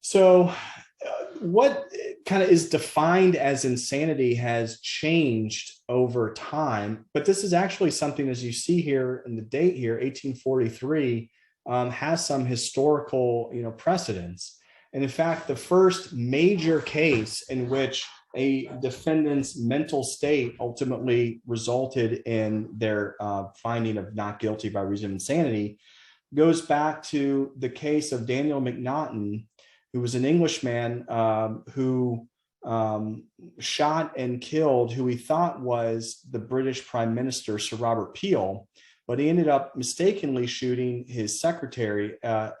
So, what kind of is defined as insanity has changed over time, but this is actually something, as you see here in the date here, 1843, has some historical, precedence. And in fact, the first major case in which a defendant's mental state ultimately resulted in their finding of not guilty by reason of insanity goes back to the case of Daniel McNaughton, who was an Englishman who shot and killed who he thought was the British Prime Minister, Sir Robert Peel, but he ended up mistakenly shooting his secretary, a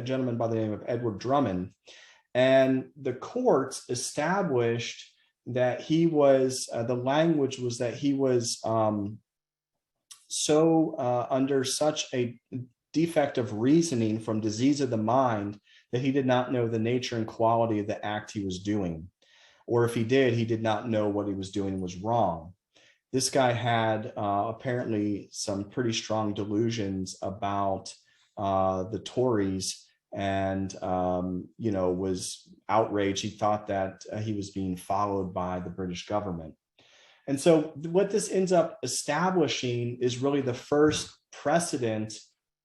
gentleman by the name of Edward Drummond. And the courts established that he was, the language was that he was under such a defect of reasoning from disease of the mind that he did not know the nature and quality of the act he was doing. Or if he did not know what he was doing was wrong. This guy had apparently some pretty strong delusions about the Tories and, was outraged. He thought that he was being followed by the British government. And so what this ends up establishing is really the first precedent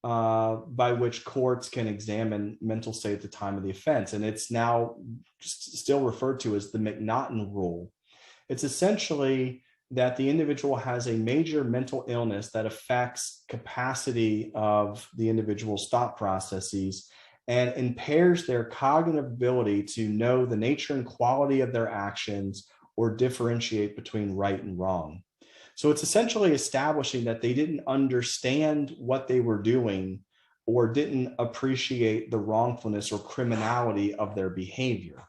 by which courts can examine mental state at the time of the offense. And it's now still referred to as the McNaughton rule. It's essentially that the individual has a major mental illness that affects capacity of the individual's thought processes and impairs their cognitive ability to know the nature and quality of their actions or differentiate between right and wrong. So it's essentially establishing that they didn't understand what they were doing or didn't appreciate the wrongfulness or criminality of their behavior.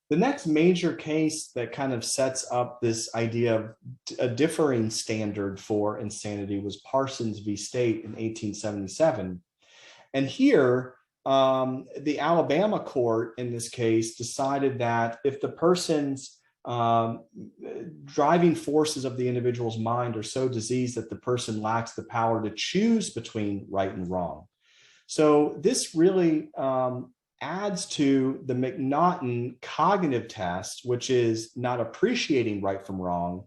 The next major case that kind of sets up this idea of a differing standard for insanity was Parsons v. State in 1877. And here, the Alabama court in this case decided that if the person's driving forces of the individual's mind are so diseased that the person lacks the power to choose between right and wrong. So this really adds to the McNaughton cognitive test, which is not appreciating right from wrong,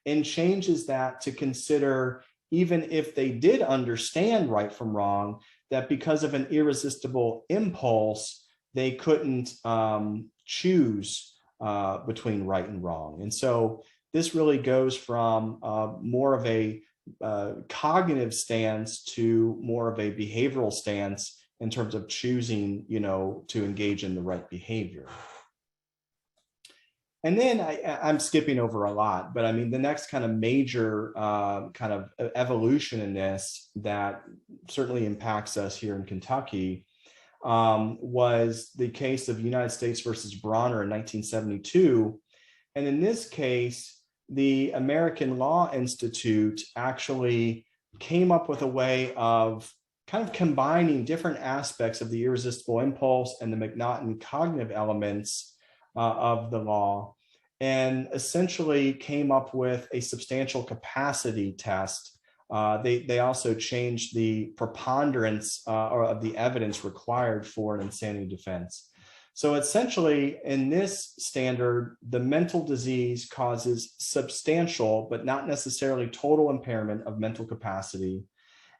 and changes that to consider, even if they did understand right from wrong, that because of an irresistible impulse, they couldn't choose between right and wrong. And so this really goes from more of a cognitive stance to more of a behavioral stance in terms of choosing, to engage in the right behavior. And then I'm skipping over a lot, but I mean, the next kind of major kind of evolution in this that certainly impacts us here in Kentucky was the case of United States versus Braun in 1972. And in this case, the American Law Institute actually came up with a way of kind of combining different aspects of the irresistible impulse and the McNaughton cognitive elements of the law, and essentially came up with a substantial capacity test. They also changed the preponderance of the evidence required for an insanity defense. So essentially, in this standard, the mental disease causes substantial, but not necessarily total impairment of mental capacity.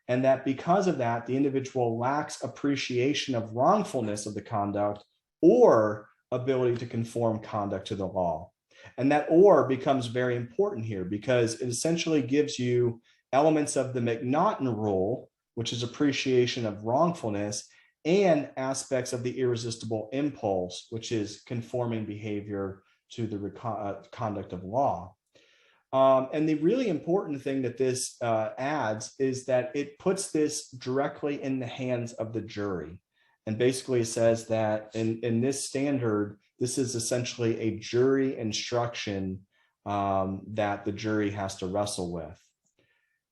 And that because of that, the individual lacks appreciation of wrongfulness of the conduct or ability to conform conduct to the law. And that or becomes very important here because it essentially gives you elements of the McNaughton rule, which is appreciation of wrongfulness, and aspects of the irresistible impulse, which is conforming behavior to the conduct of law. And the really important thing that this adds is that it puts this directly in the hands of the jury. And basically says that in this standard, this is essentially a jury instruction that the jury has to wrestle with.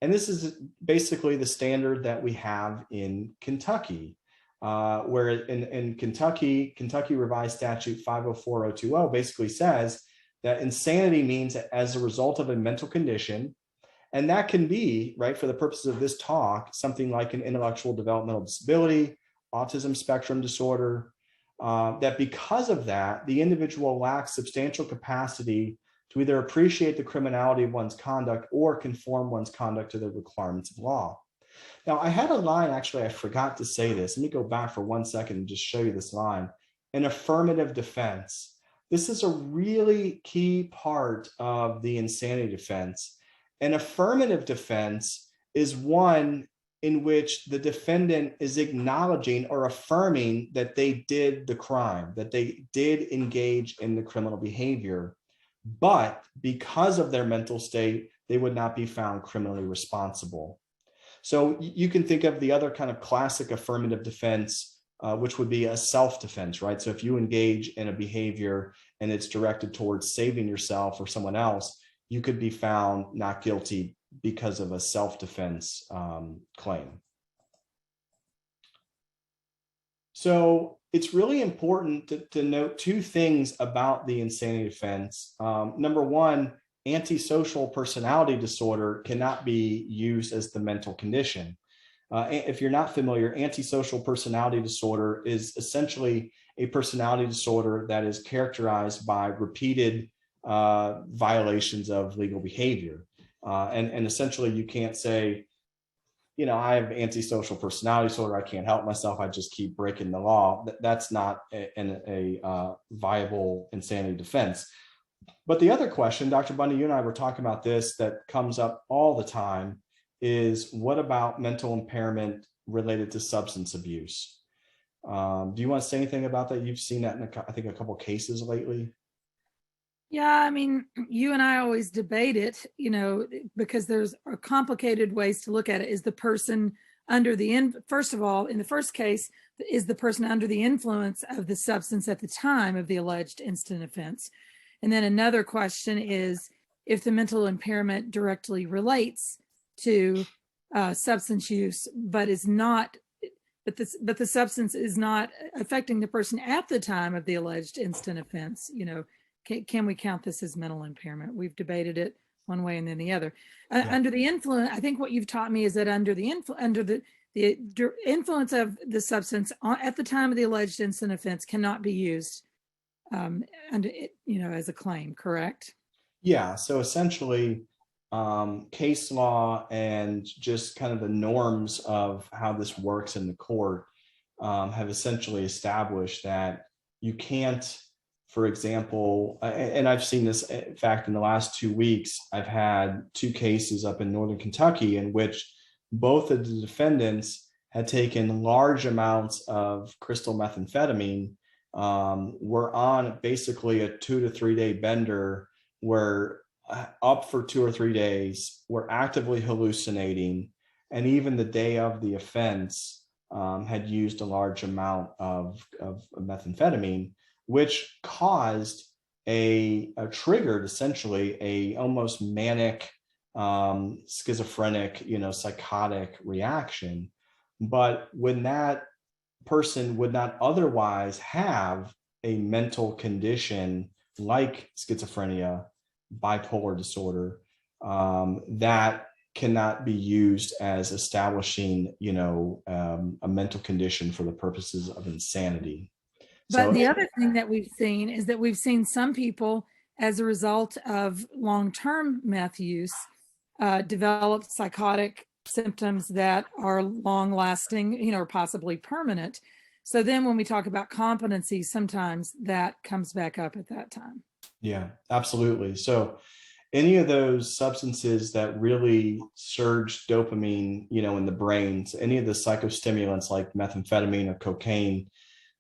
And this is basically the standard that we have in Kentucky, where in Kentucky Revised Statute 504020 basically says that insanity means as a result of a mental condition, and that can be, right, for the purposes of this talk, something like an intellectual developmental disability autism spectrum disorder, that because of that, the individual lacks substantial capacity to either appreciate the criminality of one's conduct or conform one's conduct to the requirements of law. Now, I had a line, actually, I forgot to say this. Let me go back for 1 second and just show you this line. An affirmative defense. This is a really key part of the insanity defense. An affirmative defense is one in which the defendant is acknowledging or affirming that they did the crime, that they did engage in the criminal behavior, but because of their mental state, they would not be found criminally responsible. So you can think of the other kind of classic affirmative defense, which would be a self-defense, right? So if you engage in a behavior and it's directed towards saving yourself or someone else, you could be found not guilty because of a self-defense claim. So it's really important to note two things about the insanity defense. Number one, antisocial personality disorder cannot be used as the mental condition. If you're not familiar, antisocial personality disorder is essentially a personality disorder that is characterized by repeated violations of legal behavior. And essentially you can't say, you know, I have antisocial personality disorder, I can't help myself, I just keep breaking the law. That's not a viable insanity defense. But the other question, Dr. Bundy, you and I were talking about this, that comes up all the time, is what about mental impairment related to substance abuse? Do you want to say anything about that? You've seen that in, I think, a couple of cases lately. Yeah, I mean, you and I always debate it, you know, because there's complicated ways to look at it. Is the person under the, first of all, in the first case, is the person under the influence of the substance at the time of the alleged instant offense? And then another question is if the mental impairment directly relates to substance use, but is not, but the substance is not affecting the person at the time of the alleged instant offense, you know, can we count this as mental impairment? We've debated it one way and then the other. Yeah. Under the influence, I think what you've taught me is that under the influence of the substance at the time of the alleged instant offense cannot be used under it, you know, as a claim, correct? Yeah. So essentially, case law and just kind of the norms of how this works in the court have essentially established that you can't, for example, and I've seen this, in fact, in the last 2 weeks, I've had 2 cases up in Northern Kentucky in which both of the defendants had taken large amounts of crystal methamphetamine, were on basically a 2 to 3 day bender, were up for 2 or 3 days, were actively hallucinating, and even the day of the offense had used a large amount of methamphetamine, which caused triggered essentially a almost manic, schizophrenic, you know, psychotic reaction. But when that person would not otherwise have a mental condition like schizophrenia, bipolar disorder, that cannot be used as establishing, you know, a mental condition for the purposes of insanity. But the other thing that we've seen is that we've seen some people, as a result of long-term meth use, develop psychotic symptoms that are long-lasting, you know, or possibly permanent. So then when we talk about competency, sometimes that comes back up at that time. Yeah, absolutely. So any of those substances that really surge dopamine, you know, in the brain, so any of the psychostimulants like methamphetamine or cocaine,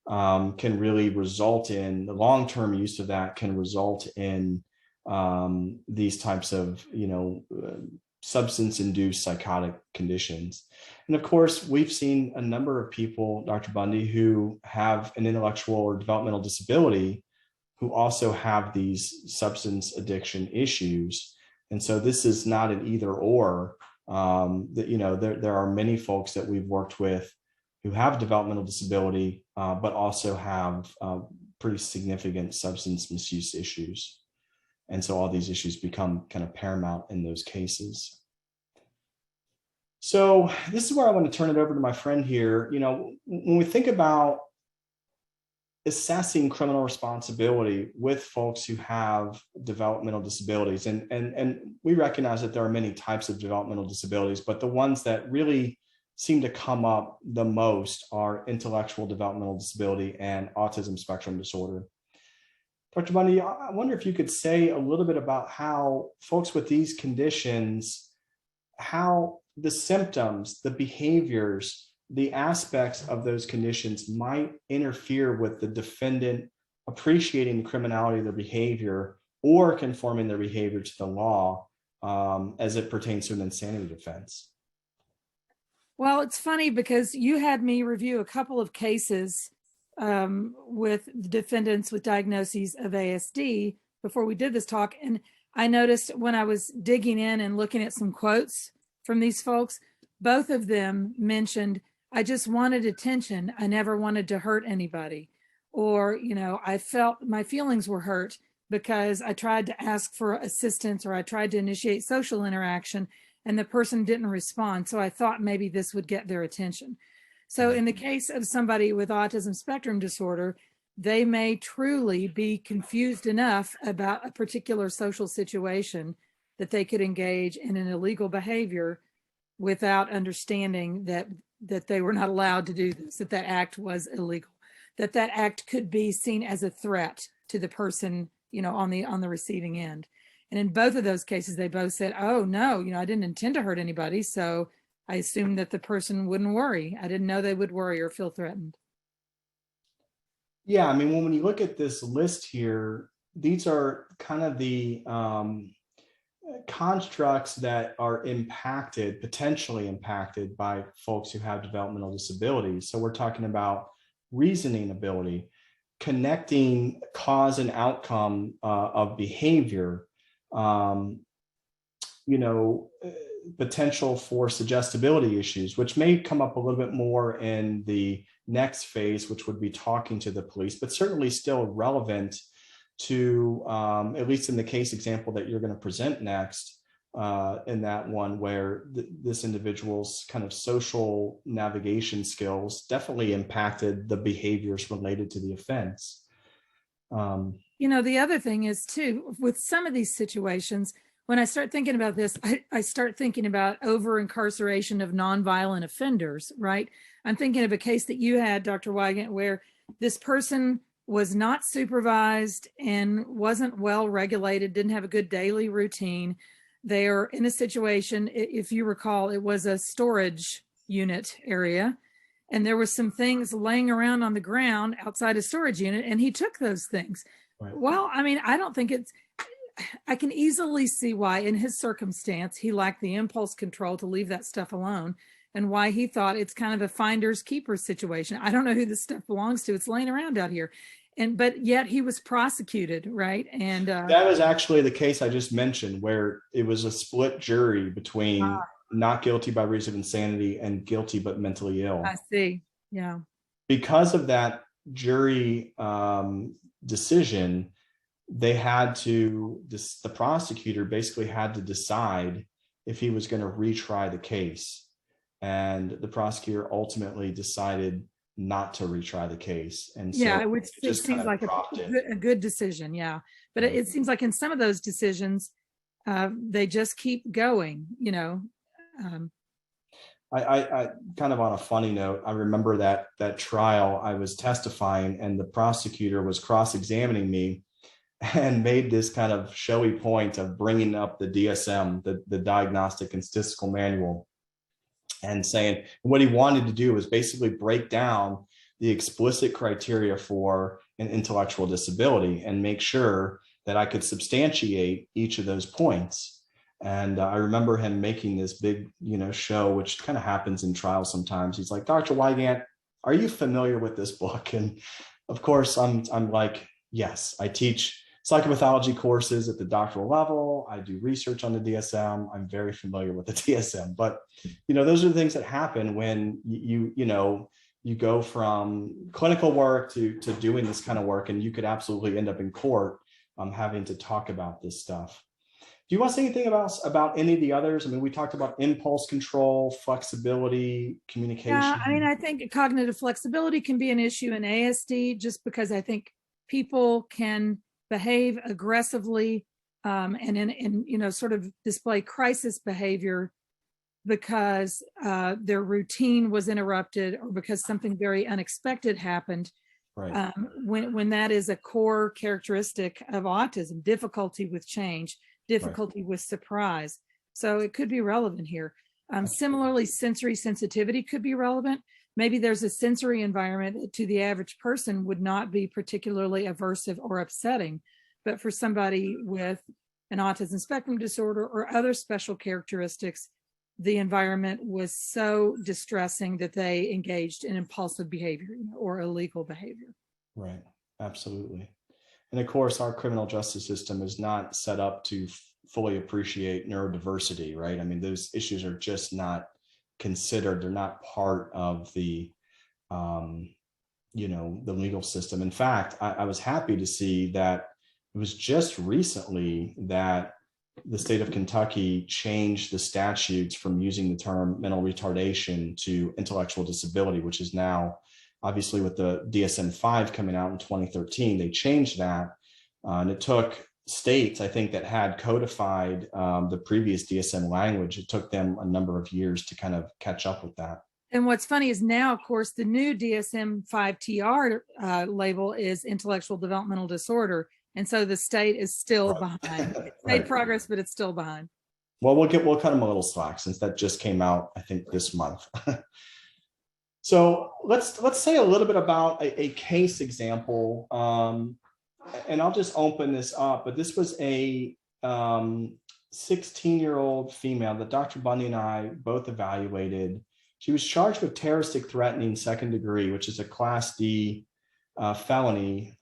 can really result in, the long-term use of that can result in these types of, you know, substance-induced psychotic conditions. And of course, we've seen a number of people, Dr. Bundy, who have an intellectual or developmental disability who also have these substance addiction issues. And so this is not an either or. That, you know, there are many folks that we've worked with who have developmental disability, but also have pretty significant substance misuse issues. And so all these issues become kind of paramount in those cases. So this is where I want to turn it over to my friend here. When we think about assessing criminal responsibility with folks who have developmental disabilities, and we recognize that there are many types of developmental disabilities, but the ones that really seem to come up the most are intellectual developmental disability and autism spectrum disorder. Dr. Bundy, I wonder if you could say a little bit about how folks with these conditions, how the symptoms, the behaviors, the aspects of those conditions might interfere with the defendant appreciating the criminality of their behavior or conforming their behavior to the law as it pertains to an insanity defense. Well, it's funny because you had me review a couple of cases with defendants with diagnoses of ASD before we did this talk. And I noticed when I was digging in and looking at some quotes from these folks, both of them mentioned, I just wanted attention. I never wanted to hurt anybody. Or, I felt my feelings were hurt because I tried to ask for assistance or I tried to initiate social interaction and the person didn't respond. So I thought maybe this would get their attention. So in the case of somebody with autism spectrum disorder, they may truly be confused enough about a particular social situation that they could engage in an illegal behavior without understanding that they were not allowed to do this, that act was illegal, that act could be seen as a threat to the person, on the receiving end. And in both of those cases, they both said, oh no, I didn't intend to hurt anybody. So I assumed that the person wouldn't worry. I didn't know they would worry or feel threatened. Yeah, I mean, when you look at this list here, these are kind of the constructs that are potentially impacted by folks who have developmental disabilities. So we're talking about reasoning ability, connecting cause and outcome of behavior, potential for suggestibility issues, which may come up a little bit more in the next phase, which would be talking to the police, but certainly still relevant to, at least in the case example that you're going to present next, in that one where this individual's kind of social navigation skills definitely impacted the behaviors related to the offense. The other thing is too, with some of these situations, when I start thinking about this, I start thinking about over incarceration of nonviolent offenders, right? I'm thinking of a case that you had, Dr. Wygant, where this person was not supervised and wasn't well regulated, didn't have a good daily routine. They're in a situation, if you recall, it was a storage unit area, and there were some things laying around on the ground outside a storage unit, and he took those things. Right. Well, I mean, I can easily see why in his circumstance, he lacked the impulse control to leave that stuff alone and why he thought it's kind of a finders keepers situation. I don't know who this stuff belongs to. It's laying around out here. But yet he was prosecuted, right? And that was actually the case I just mentioned, where it was a split jury between not guilty by reason of insanity and guilty but mentally ill. I see. Yeah. Because of that jury decision, the prosecutor basically had to decide if he was going to retry the case. And the prosecutor ultimately decided not to retry the case. And so yeah, which just seems like a good decision. Yeah. But it seems like in some of those decisions, they just keep going, I kind of on a funny note, I remember that trial I was testifying and the prosecutor was cross-examining me and made this kind of showy point of bringing up the DSM, the Diagnostic and Statistical Manual, and saying what he wanted to do was basically break down the explicit criteria for an intellectual disability and make sure that I could substantiate each of those points. And I remember him making this big, show, which kind of happens in trials sometimes. He's like, Dr. Wygant, are you familiar with this book? And of course, I'm like, yes, I teach psychopathology courses at the doctoral level. I do research on the DSM. I'm very familiar with the DSM. But, those are the things that happen when you go from clinical work to doing this kind of work, and you could absolutely end up in court having to talk about this stuff. Do you want to say anything about any of the others? I mean, we talked about impulse control, flexibility, Yeah, I mean, communication. I think cognitive flexibility can be an issue in ASD just because I think people can behave aggressively and in sort of display crisis behavior because their routine was interrupted or because something very unexpected happened. Right. When that is a core characteristic of autism, difficulty with change, Right. difficulty with surprise. So it could be relevant here. Similarly, sensory sensitivity could be relevant. Maybe there's a sensory environment that to the average person would not be particularly aversive or upsetting, but for somebody with an autism spectrum disorder or other special characteristics, the environment was so distressing that they engaged in impulsive behavior or illegal behavior. Right. Absolutely. And of course, our criminal justice system is not set up to fully appreciate neurodiversity, right? I mean, those issues are just not considered. They're not part of the, the legal system. In fact, I was happy to see that it was just recently that the state of Kentucky changed the statutes from using the term mental retardation to intellectual disability, which is now obviously with the DSM-5 coming out in 2013, they changed that. And it took states, I think, that had codified the previous DSM language, it took them a number of years to kind of catch up with that. And what's funny is now, of course, the new DSM-5 TR label is intellectual developmental disorder. And so the state is still behind. It's made progress, but it's still behind. Well, we'll cut them a little slack since that just came out, I think, this month. So let's say a little bit about a case example. And I'll just open this up, but this was a 16-year-old female that Dr. Bundy and I both evaluated. She was charged with terroristic threatening second degree, which is a Class D felony.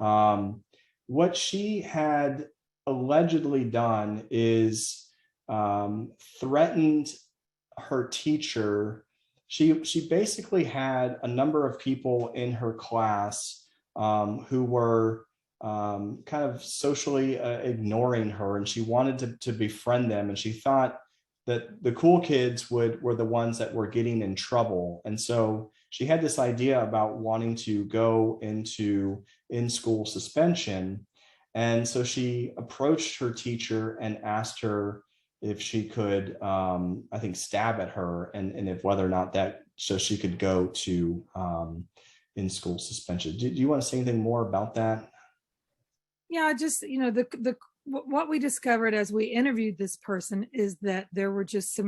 What she had allegedly done is threatened her teacher. She basically had a number of people in her class who were kind of socially ignoring her, and she wanted to befriend them, and she thought that the cool kids were the ones that were getting in trouble. And so she had this idea about wanting to go into in-school suspension. And so she approached her teacher and asked her if she could, I think, stab at her, and if whether or not that, so she could go to in-school suspension. Do you want to say anything more about that? Yeah, just, what we discovered as we interviewed this person is that there were just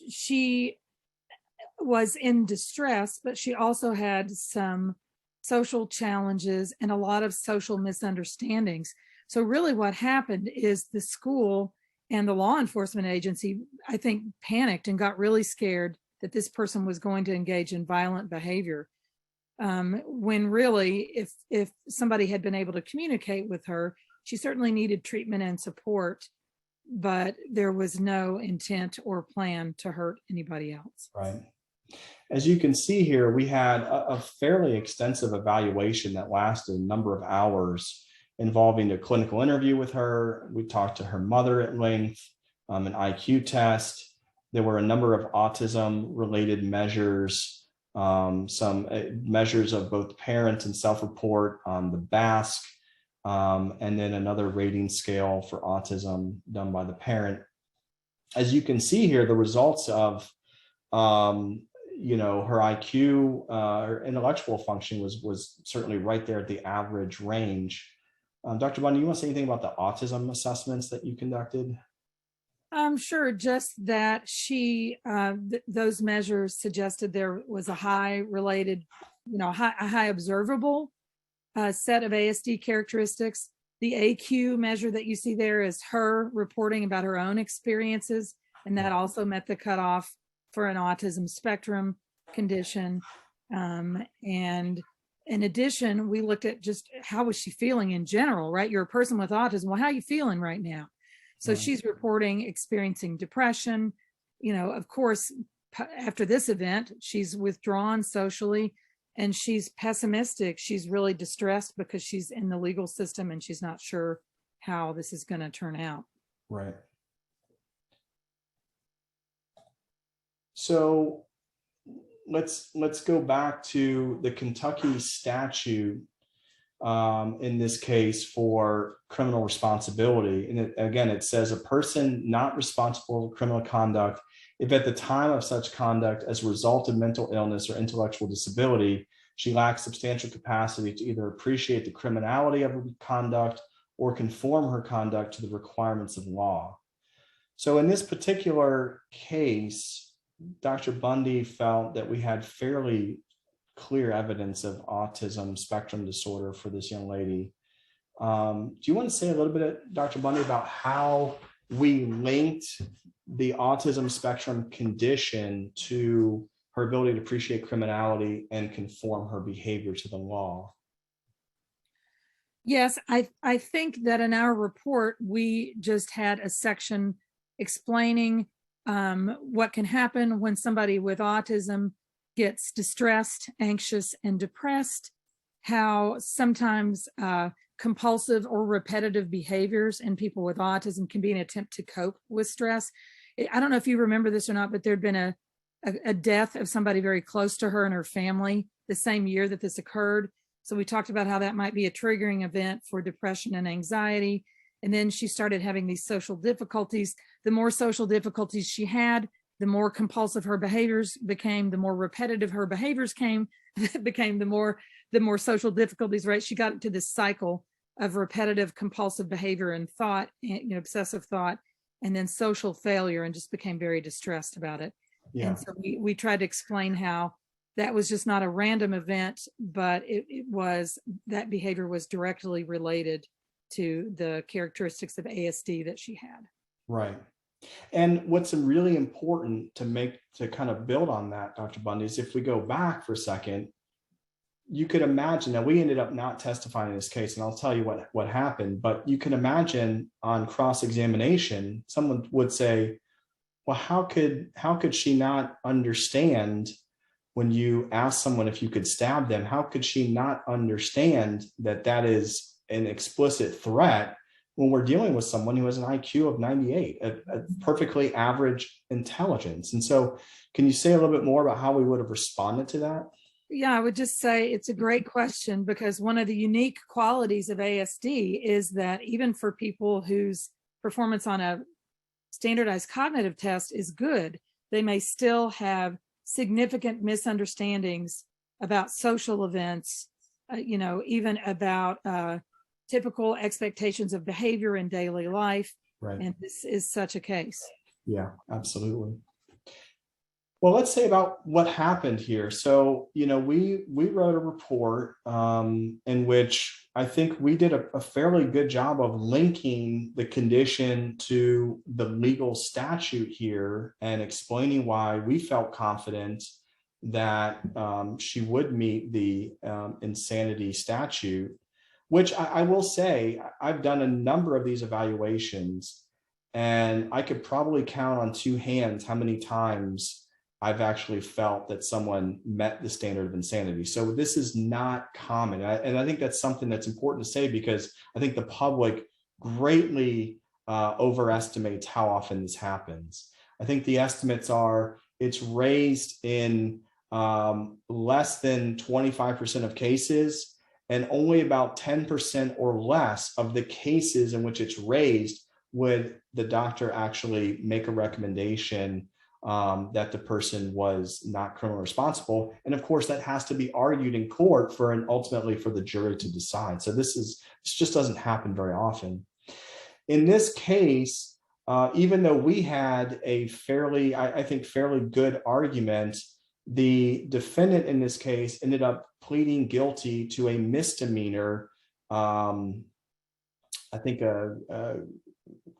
she was in distress, but she also had some social challenges and a lot of social misunderstandings. So really what happened is the school and the law enforcement agency, I think, panicked and got really scared that this person was going to engage in violent behavior. When really, if somebody had been able to communicate with her, she certainly needed treatment and support, but there was no intent or plan to hurt anybody else. Right. As you can see here, we had a fairly extensive evaluation that lasted a number of hours, involving a clinical interview with her. We talked to her mother at length, an IQ test. There were a number of autism-related measures, some measures of both parent and self-report on the BASC, and then another rating scale for autism done by the parent. As you can see here, the results of her IQ, her intellectual function was certainly right there at the average range. Dr. Bundy, you want to say anything about the autism assessments that you conducted? Sure. Just that those measures suggested there was a high related, a high observable set of ASD characteristics. The AQ measure that you see there is her reporting about her own experiences, and that also met the cutoff for an autism spectrum condition. And in addition, we looked at just how was she feeling in general, right? You're a person with autism. Well, how are you feeling right now? So she's reporting experiencing depression. Of course, after this event, she's withdrawn socially and she's pessimistic. She's really distressed because she's in the legal system and she's not sure how this is going to turn out. Right. So let's go back to the Kentucky statute in this case for criminal responsibility. And again, it says a person not responsible for criminal conduct if at the time of such conduct as a result of mental illness or intellectual disability, she lacks substantial capacity to either appreciate the criminality of her conduct or conform her conduct to the requirements of law. So in this particular case, Dr. Bundy felt that we had fairly clear evidence of autism spectrum disorder for this young lady. Do you want to say a little bit, Dr. Bundy, about how we linked the autism spectrum condition to her ability to appreciate criminality and conform her behavior to the law? Yes, I think that in our report, we just had a section explaining what can happen when somebody with autism gets distressed, anxious, and depressed, how sometimes compulsive or repetitive behaviors in people with autism can be an attempt to cope with stress. I don't know if you remember this or not, but there'd been a death of somebody very close to her and her family the same year that this occurred. So we talked about how that might be a triggering event for depression and anxiety. And then she started having these social difficulties. The more social difficulties she had, the more compulsive her behaviors became, the more repetitive her behaviors became, the more social difficulties, right? She got into this cycle of repetitive compulsive behavior and thought, obsessive thought, and then social failure, and just became very distressed about it. Yeah. And so we tried to explain how that was just not a random event, but it was, that behavior was directly related to the characteristics of ASD that she had. Right. And what's really important to kind of build on that, Dr. Bundy, is if we go back for a second, you could imagine that we ended up not testifying in this case, and I'll tell you what happened, but you can imagine on cross-examination, someone would say, well, how could she not understand when you ask someone if you could stab them? How could she not understand that that is an explicit threat when we're dealing with someone who has an IQ of 98, a perfectly average intelligence? And so can you say a little bit more about how we would have responded to that? Yeah, I would just say it's a great question, because one of the unique qualities of ASD is that even for people whose performance on a standardized cognitive test is good, they may still have significant misunderstandings about social events, even about typical expectations of behavior in daily life. Right. And this is such a case. Yeah, absolutely. Well, let's say about what happened here. So, we wrote a report in which I think we did a fairly good job of linking the condition to the legal statute here and explaining why we felt confident that she would meet the insanity statute, which I will say, I've done a number of these evaluations, and I could probably count on two hands how many times I've actually felt that someone met the standard of insanity. So this is not common. And I think that's something that's important to say, because I think the public greatly overestimates how often this happens. I think the estimates are it's raised in less than 25% of cases, and only about 10% or less of the cases in which it's raised would the doctor actually make a recommendation that the person was not criminally responsible. And of course, that has to be argued in court ultimately for the jury to decide. So this just doesn't happen very often. In this case, even though we had a fairly good argument, the defendant in this case ended up pleading guilty to a misdemeanor, I think a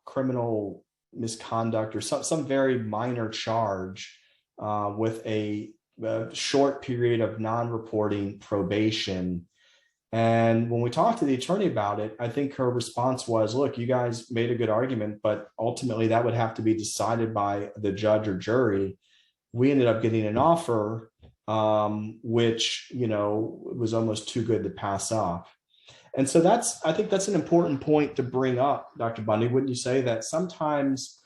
criminal misconduct or some very minor charge with a short period of non-reporting probation. And when we talked to the attorney about it, I think her response was, look, you guys made a good argument, but ultimately that would have to be decided by the judge or jury. We ended up getting an offer, which, was almost too good to pass up. And so I think that's an important point to bring up, Dr. Bundy. Wouldn't you say that sometimes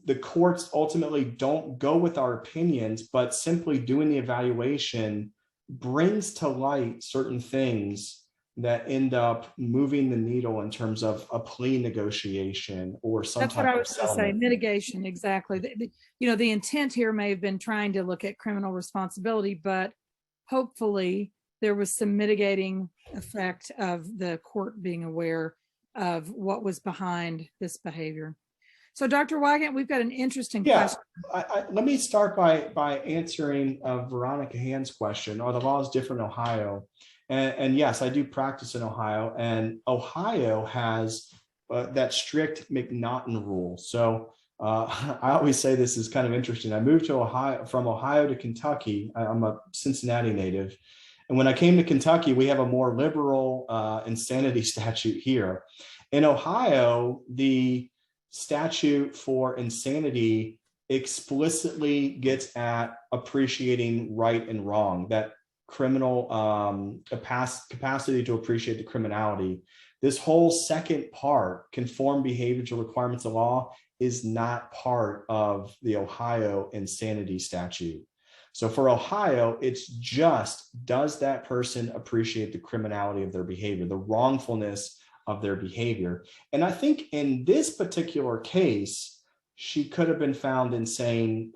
the courts ultimately don't go with our opinions, but simply doing the evaluation brings to light certain things that end up moving the needle in terms of a plea negotiation or some That's what type I of was going to say. settlement. Mitigation, exactly. The intent here may have been trying to look at criminal responsibility, but hopefully there was some mitigating effect of the court being aware of what was behind this behavior. So, Dr. Wygant, we've got an interesting question. Let me start by answering Veronica Hand's question. Are the laws different in Ohio? And yes, I do practice in Ohio, and Ohio has that strict McNaughton rule. So I always say this is kind of interesting. I moved to Ohio from Ohio to Kentucky. I'm a Cincinnati native. And when I came to Kentucky, we have a more liberal insanity statute here. In Ohio, the statute for insanity explicitly gets at appreciating right and wrong, that criminal capacity to appreciate the criminality. This whole second part, conform behavior to requirements of law, is not part of the Ohio insanity statute. So for Ohio, it's just, does that person appreciate the criminality of their behavior, the wrongfulness of their behavior? And I think in this particular case, she could have been found insane,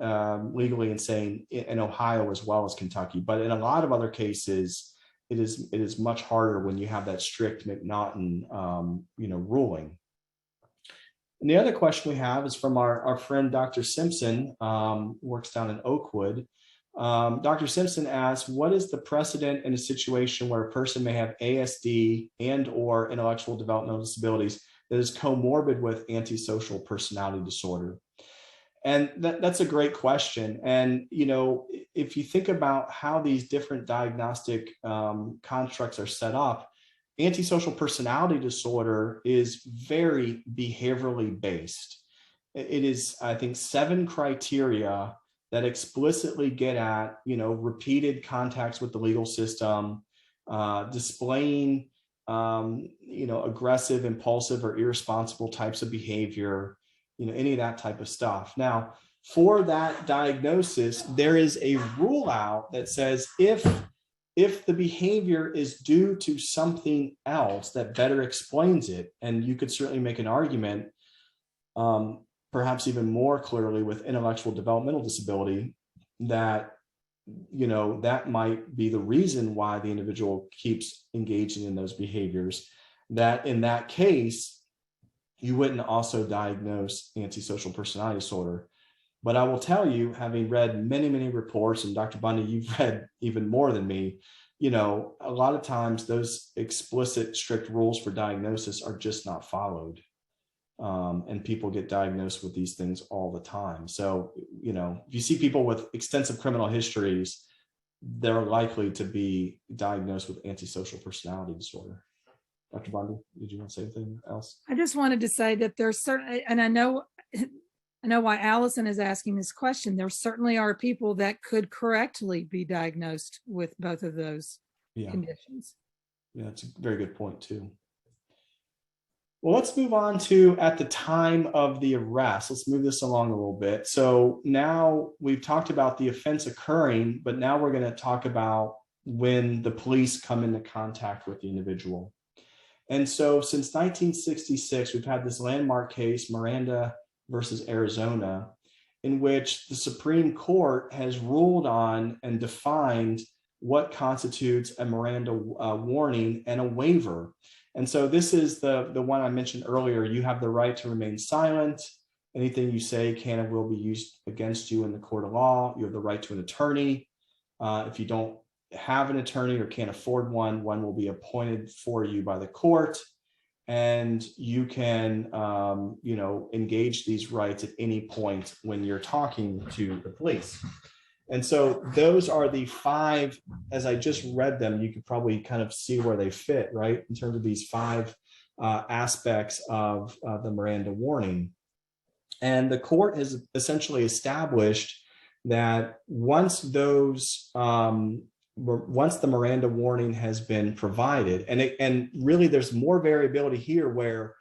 legally insane in Ohio as well as Kentucky. But in a lot of other cases, it is much harder when you have that strict McNaughton ruling. And the other question we have is from our friend Dr. Simpson, works down in Oakwood. Dr. Simpson asks, what is the precedent in a situation where a person may have ASD and or intellectual developmental disabilities that is comorbid with antisocial personality disorder? And that's a great question. And, if you think about how these different diagnostic constructs are set up, antisocial personality disorder is very behaviorally based. It is, I think, 7 criteria that explicitly get at, repeated contacts with the legal system, displaying, aggressive, impulsive, or irresponsible types of behavior, any of that type of stuff. Now, for that diagnosis, there is a rule out that says if the behavior is due to something else that better explains it, and you could certainly make an argument, perhaps even more clearly with intellectual developmental disability, that that might be the reason why the individual keeps engaging in those behaviors, that in that case you wouldn't also diagnose antisocial personality disorder. But I will tell you, having read many reports, and Dr. Bundy, you've read even more than me, a lot of times those explicit strict rules for diagnosis are just not followed. And people get diagnosed with these things all the time. So, if you see people with extensive criminal histories, they're likely to be diagnosed with antisocial personality disorder. Dr. Bundy, did you want to say anything else? I just wanted to say that there's certainly, and I know why Allison is asking this question. There certainly are people that could correctly be diagnosed with both of those conditions. Yeah, that's a very good point too. Well, let's move on to at the time of the arrest. Let's move this along a little bit. So now we've talked about the offense occurring, but now we're going to talk about when the police come into contact with the individual. And so since 1966, we've had this landmark case, Miranda versus Arizona, in which the Supreme Court has ruled on and defined what constitutes a Miranda warning and a waiver. And so this is the one I mentioned earlier. You have the right to remain silent. Anything you say can and will be used against you in the court of law. You have the right to an attorney. If you don't have an attorney or can't afford one, one will be appointed for you by the court. And you can, engage these rights at any point when you're talking to the police. And so those are the 5, as I just read them, you could probably kind of see where they fit, right? In terms of these 5 aspects of the Miranda warning. And the court has essentially established that once the Miranda warning has been provided, and really there's more variability here where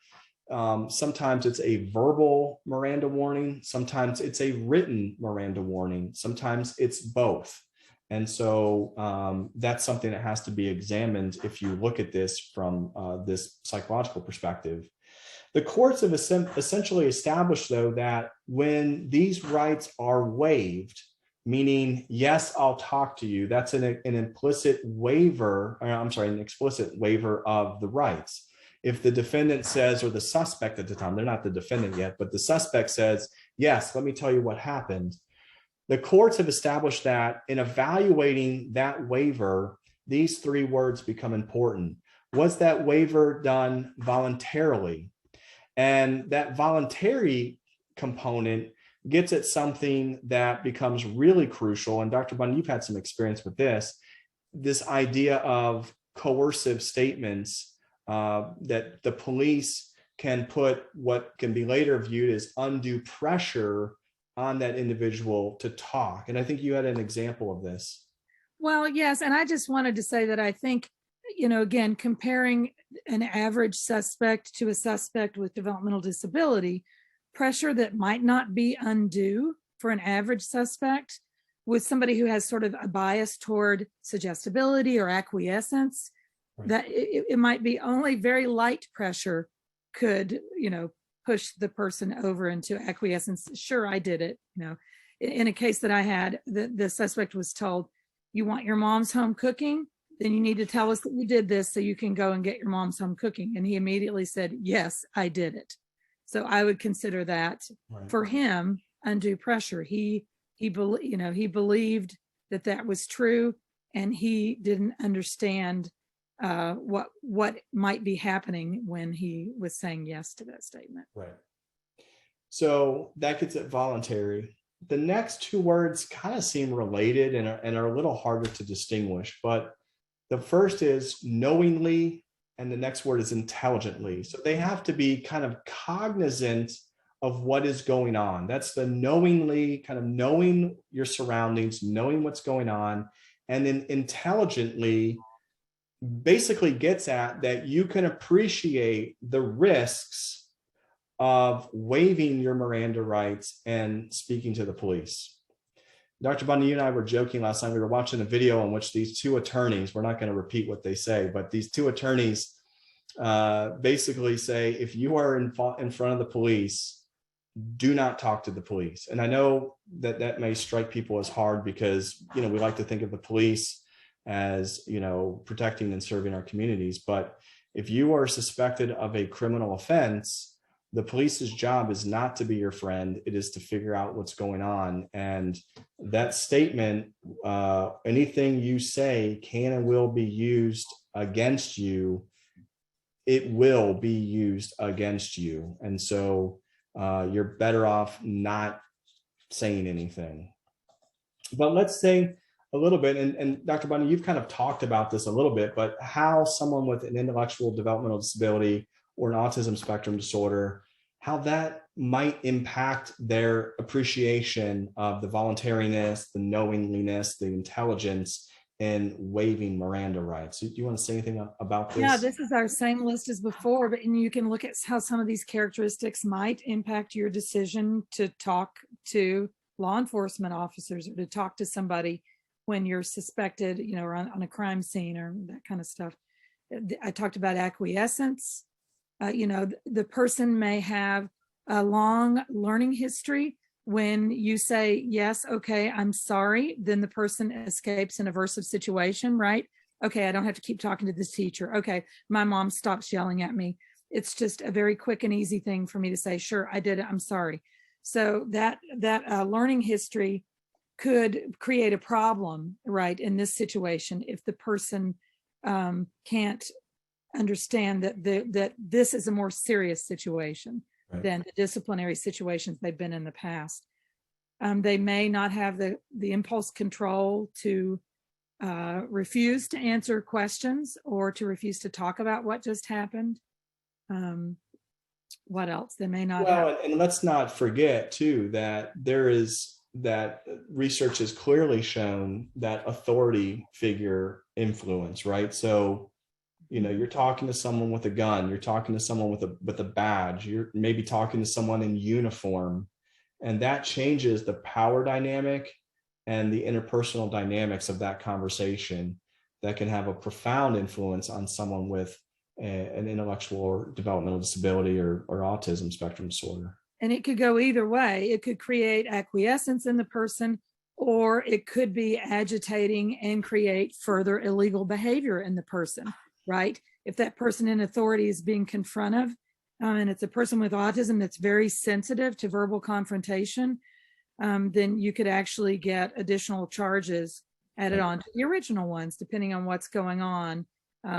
Sometimes it's a verbal Miranda warning. Sometimes it's a written Miranda warning. Sometimes it's both. And so that's something that has to be examined if you look at this from this psychological perspective. The courts have essentially established, though, that when these rights are waived, meaning, yes, I'll talk to you, that's an implicit waiver, or I'm sorry, an explicit waiver of the rights. If the defendant says, or the suspect at the time, they're not the defendant yet, but the suspect says, yes, let me tell you what happened. The courts have established that in evaluating that waiver, these three words become important. Was that waiver done voluntarily? And that voluntary component gets at something that becomes really crucial. And Dr. Bunn, you've had some experience with this idea of coercive statements that the police can put what can be later viewed as undue pressure on that individual to talk. And I think you had an example of this. Well, yes. And I just wanted to say that I think, again, comparing an average suspect to a suspect with developmental disability, pressure that might not be undue for an average suspect with somebody who has sort of a bias toward suggestibility or acquiescence, right, that it might be only very light pressure could, push the person over into acquiescence. Sure, I did it. In a case that I had, the suspect was told, you want your mom's home cooking? Then you need to tell us that you did this so you can go and get your mom's home cooking. And he immediately said, yes, I did it. So I would consider that, right, for him, undue pressure. He believed that was true, and he didn't understand what might be happening when he was saying yes to that statement. Right. So that gets at voluntary. The next two words kind of seem related and are a little harder to distinguish, but the first is knowingly, and the next word is intelligently. So they have to be kind of cognizant of what is going on. That's the knowingly, kind of knowing your surroundings, knowing what's going on. And then intelligently basically gets at that you can appreciate the risks of waiving your Miranda rights and speaking to the police. Dr. Bundy, you and I were joking last night. We were watching a video in which these two attorneys, we're not going to repeat what they say, but these two attorneys basically say, if you are in front of the police, do not talk to the police. And I know that may strike people as hard because, we like to think of the police as, protecting and serving our communities. But if you are suspected of a criminal offense, the police's job is not to be your friend. It is to figure out what's going on. And that statement, anything you say can and will be used against you. It will be used against you. And so you're better off not saying anything. But let's say a little bit, and Dr. Bundy, you've kind of talked about this a little bit, but how someone with an intellectual developmental disability or an autism spectrum disorder, how that might impact their appreciation of the voluntariness, the knowingliness, the intelligence, and waiving Miranda rights. Do you want to say anything about this? Yeah, this is our same list as before, but you can look at how some of these characteristics might impact your decision to talk to law enforcement officers or to talk to somebody when you're suspected, or on a crime scene or that kind of stuff. I talked about acquiescence. The person may have a long learning history. When you say, yes, okay, I'm sorry, then the person escapes an aversive situation, right? Okay, I don't have to keep talking to this teacher. Okay, my mom stops yelling at me. It's just a very quick and easy thing for me to say, sure, I did it, I'm sorry. So that learning history could create a problem, right, in this situation if the person can't understand that this is a more serious situation, right, than the disciplinary situations they've been in the past. They may not have the impulse control to refuse to answer questions or to refuse to talk about what just happened. What else? They may not have. And let's not forget too that that research has clearly shown that authority figure influence, right? So You know, you're talking to someone with a gun, you're talking to someone with a badge, you're maybe talking to someone in uniform, and that changes the power dynamic and the interpersonal dynamics of that conversation that can have a profound influence on someone with an intellectual or developmental disability or autism spectrum disorder. And it could go either way. It could create acquiescence in the person, or it could be agitating and create further illegal behavior in the person, right? If that person in authority is being confrontive, and it's a person with autism that's very sensitive to verbal confrontation, then you could actually get additional charges added on to the original ones, depending on what's going on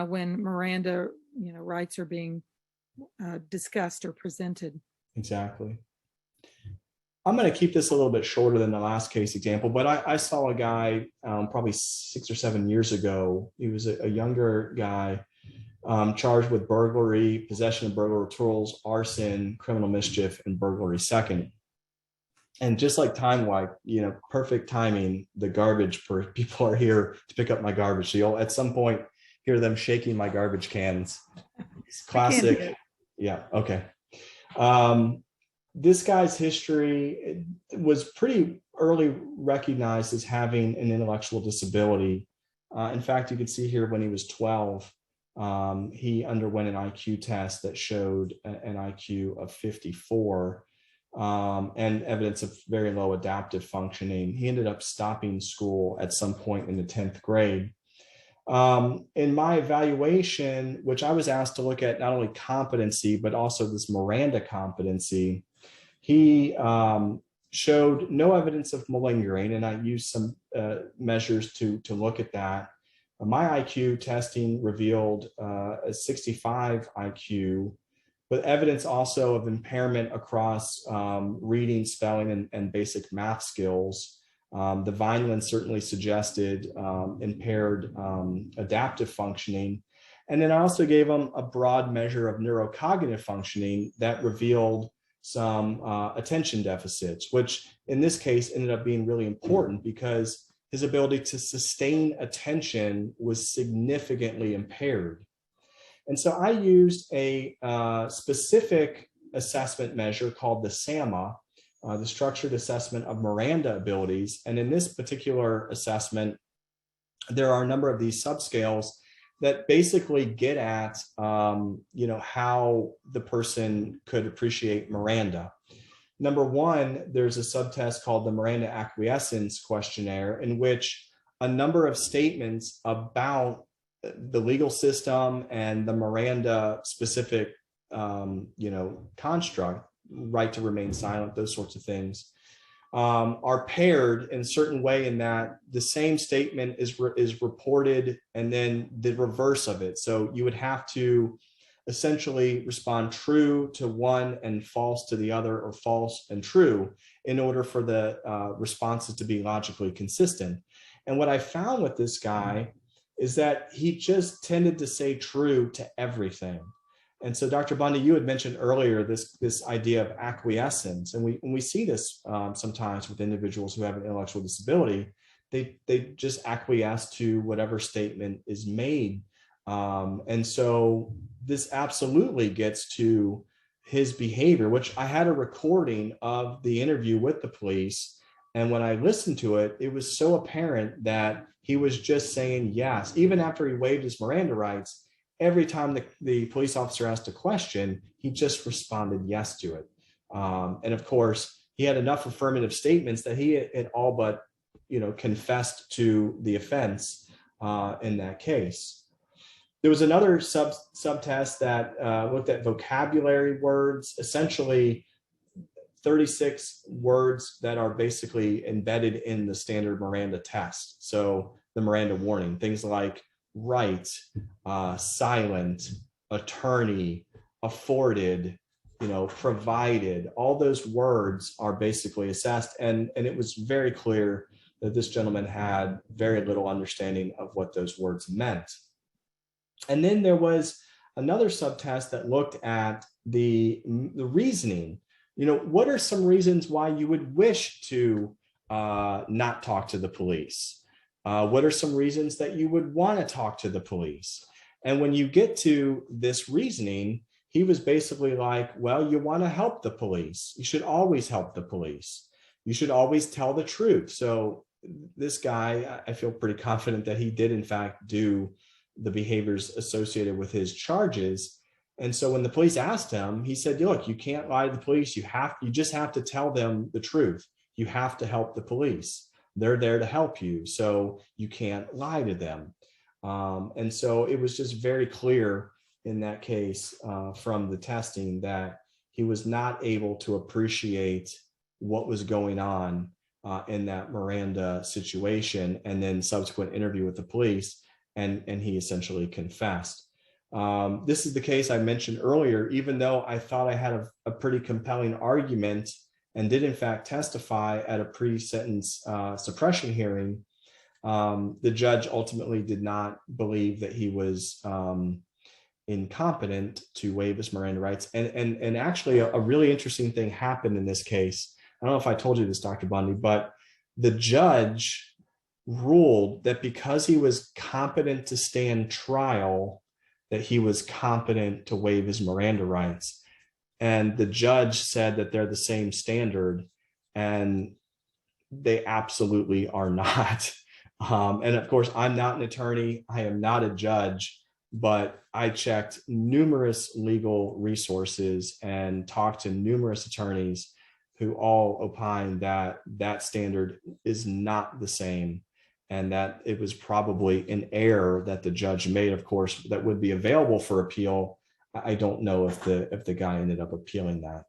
when Miranda, rights are being discussed or presented. Exactly. I'm going to keep this a little bit shorter than the last case example, but I saw a guy probably 6 or 7 years ago. He was a younger guy charged with burglary, possession of burglary tools, arson, criminal mischief, and burglary second. And just like time wipe, perfect timing, the garbage people are here to pick up my garbage. So you'll at some point hear them shaking my garbage cans. It's classic. Yeah. Okay. This guy's history was pretty early recognized as having an intellectual disability. In fact, you can see here when he was 12, he underwent an IQ test that showed an IQ of 54 and evidence of very low adaptive functioning. He ended up stopping school at some point in the 10th grade. In my evaluation, which I was asked to look at not only competency, but also this Miranda competency, he showed no evidence of malingering, and I used some measures to look at that. My IQ testing revealed a 65 IQ, with evidence also of impairment across reading, spelling, and basic math skills. The Vineland certainly suggested impaired adaptive functioning. And then I also gave him a broad measure of neurocognitive functioning that revealed some attention deficits, which in this case ended up being really important because his ability to sustain attention was significantly impaired. And so I used a specific assessment measure called the SAMA, the Structured Assessment of Miranda Abilities. And in this particular assessment, there are a number of these subscales that basically get at, how the person could appreciate Miranda. Number one, there's a subtest called the Miranda Acquiescence Questionnaire, in which a number of statements about the legal system and the Miranda specific, construct, right to remain silent, those sorts of things, are paired in a certain way in that the same statement is reported and then the reverse of it. So you would have to essentially respond true to one and false to the other, or false and true, in order for the responses to be logically consistent. And what I found with this guy is that he just tended to say true to everything. And so, Dr. Bundy, you had mentioned earlier this idea of acquiescence, and we see this sometimes with individuals who have an intellectual disability. They just acquiesce to whatever statement is made, and so this absolutely gets to his behavior. Which I had a recording of the interview with the police, and when I listened to it, it was so apparent that he was just saying yes, even after he waived his Miranda rights. Every time the police officer asked a question, he just responded yes to it. And of course, he had enough affirmative statements that he had all but, confessed to the offense in that case. There was another subtest that looked at vocabulary words, essentially 36 words that are basically embedded in the standard Miranda test. So the Miranda warning, things like right, silent, attorney, afforded, provided, all those words are basically assessed. And it was very clear that this gentleman had very little understanding of what those words meant. And then there was another subtest that looked at the reasoning. What are some reasons why you would wish to not talk to the police? What are some reasons that you would want to talk to the police? And when you get to this reasoning, he was basically like, well, you want to help the police. You should always help the police. You should always tell the truth. So this guy, I feel pretty confident that he did in fact do the behaviors associated with his charges. And so when the police asked him, he said, look, you can't lie to the police. You just have to tell them the truth. You have to help the police. They're there to help you. So you can't lie to them. And so it was just very clear in that case from the testing that he was not able to appreciate what was going on in that Miranda situation, and then subsequent interview with the police, and he essentially confessed. This is the case I mentioned earlier. Even though I thought I had a pretty compelling argument and did in fact testify at a pre-sentence suppression hearing, the judge ultimately did not believe that he was incompetent to waive his Miranda rights. And actually a really interesting thing happened in this case. I don't know if I told you this, Dr. Bundy, but the judge ruled that because he was competent to stand trial, that he was competent to waive his Miranda rights. And the judge said that they're the same standard, and they absolutely are not. And of course, I'm not an attorney. I am not a judge, but I checked numerous legal resources and talked to numerous attorneys who all opined that that standard is not the same, and that it was probably an error that the judge made, of course, that would be available for appeal. I don't know if the guy ended up appealing that.